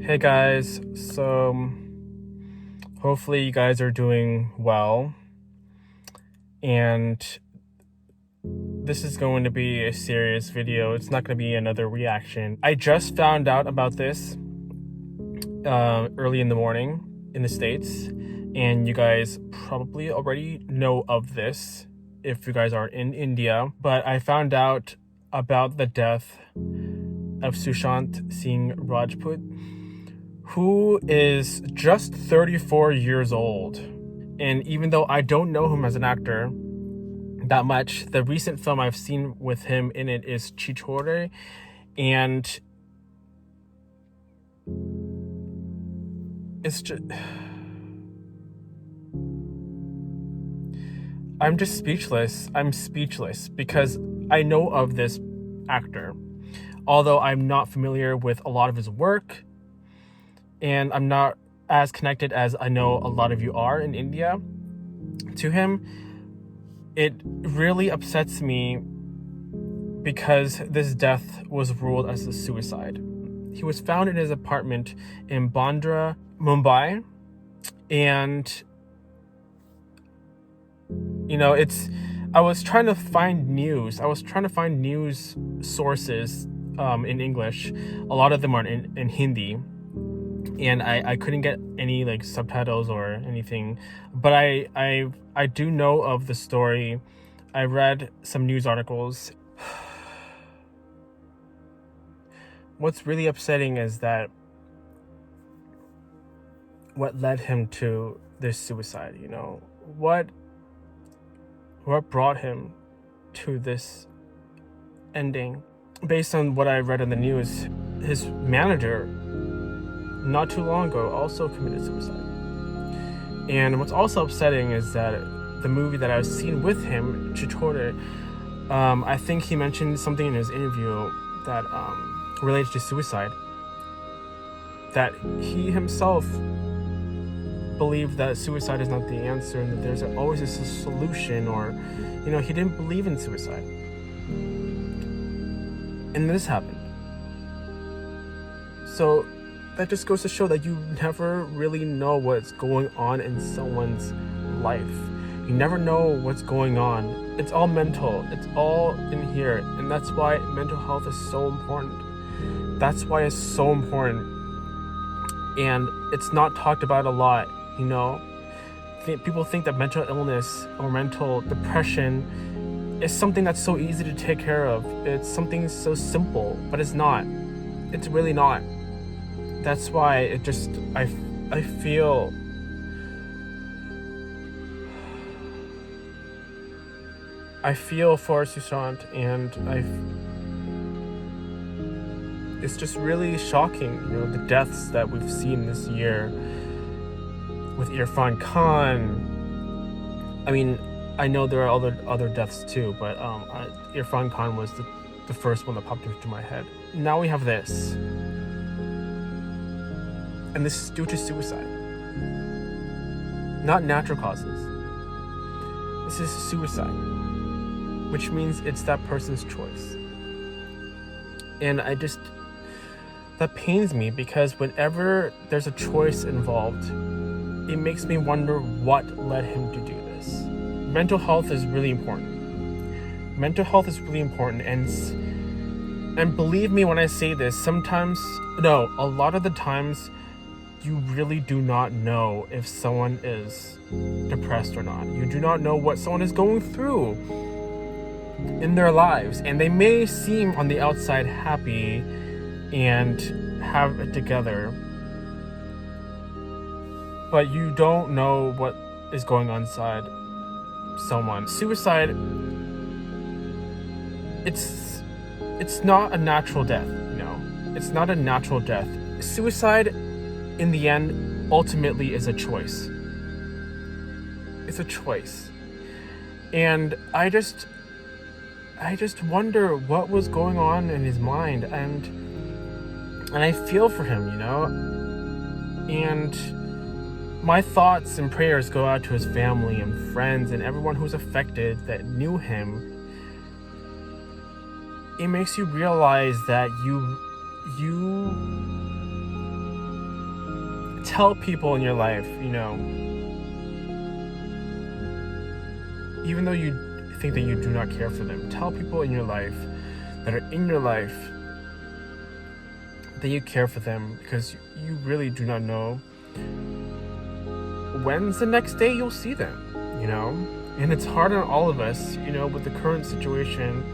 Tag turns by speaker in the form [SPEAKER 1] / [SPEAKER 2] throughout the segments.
[SPEAKER 1] Hey guys, so hopefully you guys are doing well, and this is going to be a serious video. It's not going to be another reaction. I just found out about this early in the morning in the States, and you guys probably already know of this if you guys are in India, but I found out about the death of Sushant Singh Rajput, who is just 34 years old. And even though I don't know him as an actor that much, the recent film I've seen with him in it is Chichore, and it's just... I'm just speechless. I'm speechless because I know of this actor, although I'm not familiar with a lot of his work, and I'm not as connected as I know a lot of you are in India to him. It really upsets me because this death was ruled as a suicide. He was found in his apartment in Bandra, Mumbai, and I was trying to find news. I was trying to find news sources in English. A lot of them are in Hindi, and I couldn't get any like subtitles or anything. But I do know of the story. I read some news articles. What's really upsetting is that what led him to this suicide, what brought him to this ending. Based on what I read in the news, his manager not too long ago also committed suicide. And what's also upsetting is that the movie that I've seen with him, Chichore, I think he mentioned something in his interview that related to suicide, that he himself believed that suicide is not the answer and that there's always a solution, or he didn't believe in suicide. And this happened. So that just goes to show that you never really know what's going on in someone's life. You never know what's going on. It's all mental. It's all in here. And that's why mental health is so important. That's why it's so important. And it's not talked about a lot, People think that mental illness or mental depression is something that's so easy to take care of. It's something so simple, but it's not. It's really not. That's why it just, I feel for Sushant, and it's just really shocking, the deaths that we've seen this year with Irfan Khan. I mean, I know there are other deaths too, but Irfan Khan was the first one that popped into my head. Now we have this. And this is due to suicide. Not natural causes. This is suicide, which means it's that person's choice. And that pains me, because whenever there's a choice involved, it makes me wonder what led him to do this. Mental health is really important. Mental health is really important, and believe me when I say this, a lot of the times, you really do not know if someone is depressed or not. You do not know what someone is going through in their lives. And they may seem on the outside happy and have it together, but you don't know what is going on inside someone. Suicide, it's not a natural death, It's not a natural death. Suicide, in the end, ultimately is a choice. It's a choice. And I just wonder what was going on in his mind, and I feel for him, And my thoughts and prayers go out to his family and friends and everyone who's affected that knew him. It makes you realize that tell people in your life, even though you think that you do not care for them, tell people in your life that are in your life that you care for them, because you really do not know when's the next day you'll see them, and it's hard on all of us, with the current situation,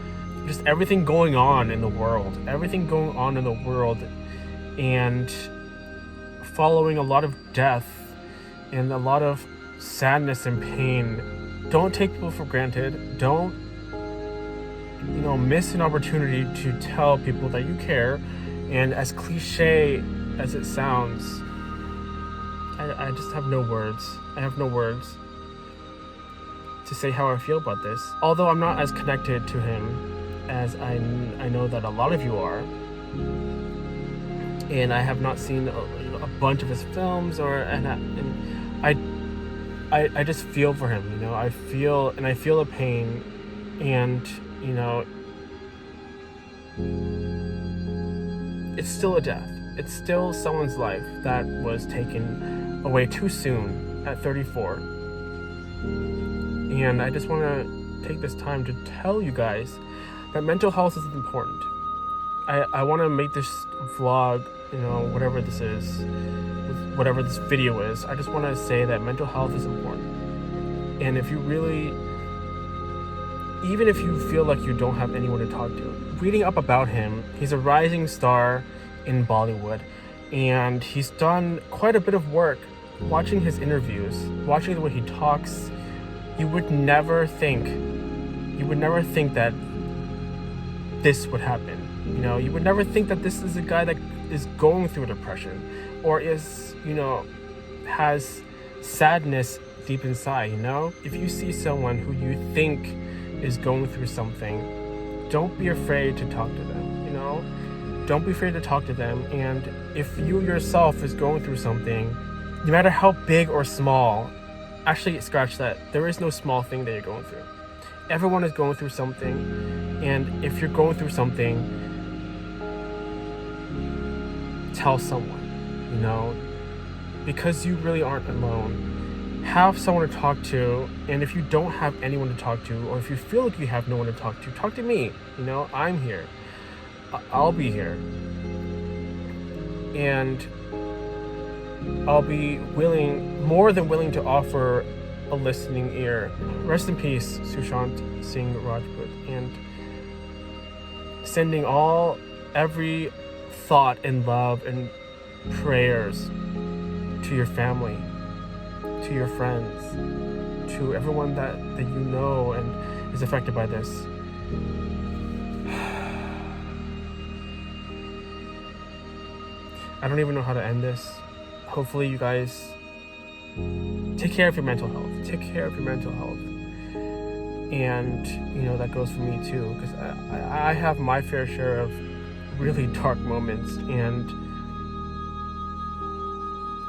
[SPEAKER 1] just everything going on in the world, and following a lot of death and a lot of sadness and pain. Don't take people for granted. Don't, miss an opportunity to tell people that you care. And as cliche as it sounds, I just have no words. I have no words to say how I feel about this. Although I'm not as connected to him as I know that a lot of you are. And I have not seen a bunch of his films, and I just feel for him, I feel the pain, and it's still a death. It's still someone's life that was taken away too soon at 34. And I just want to take this time to tell you guys that mental health is important. I want to make this vlog, whatever this is, whatever this video is, I just want to say that mental health is important. And if you really, even if you feel like you don't have anyone to talk to, reading up about him, he's a rising star in Bollywood, and he's done quite a bit of work. Watching his interviews, watching the way he talks, you would never think that this would happen. You would never think that this is a guy that is going through depression, or is, has sadness deep inside, If you see someone who you think is going through something, don't be afraid to talk to them, Don't be afraid to talk to them. And if you yourself is going through something, no matter how big or small, actually scratch that, there is no small thing that you're going through. Everyone is going through something, and if you're going through something, tell someone, because you really aren't alone. Have someone to talk to, and if you don't have anyone to talk to, or if you feel like you have no one to talk to me. I'm here. I'll be here, and I'll be more than willing to offer a listening ear. Rest in peace, Sushant Singh Rajput, and sending every thought and love and prayers to your family, to your friends, to everyone that you know and is affected by this. I don't even know how to end this. Hopefully you guys take care of your mental health. And, that goes for me too, because I have my fair share of really dark moments, and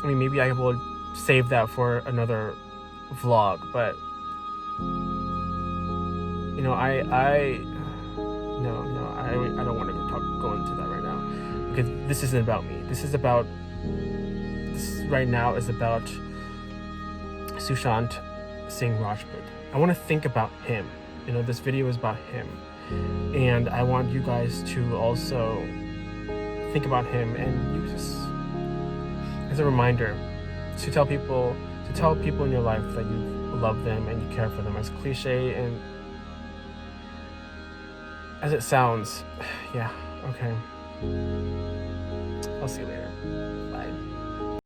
[SPEAKER 1] maybe I will save that for another vlog, but I don't want to go into that right now, because this isn't about me. This right now is about Sushant Singh Rajput. I want to think about him. This video is about him, and I want you guys to also think about him and use this as a reminder to tell people in your life that you love them and you care for them. As cliche and as it sounds, yeah, okay. I'll see you later. Bye.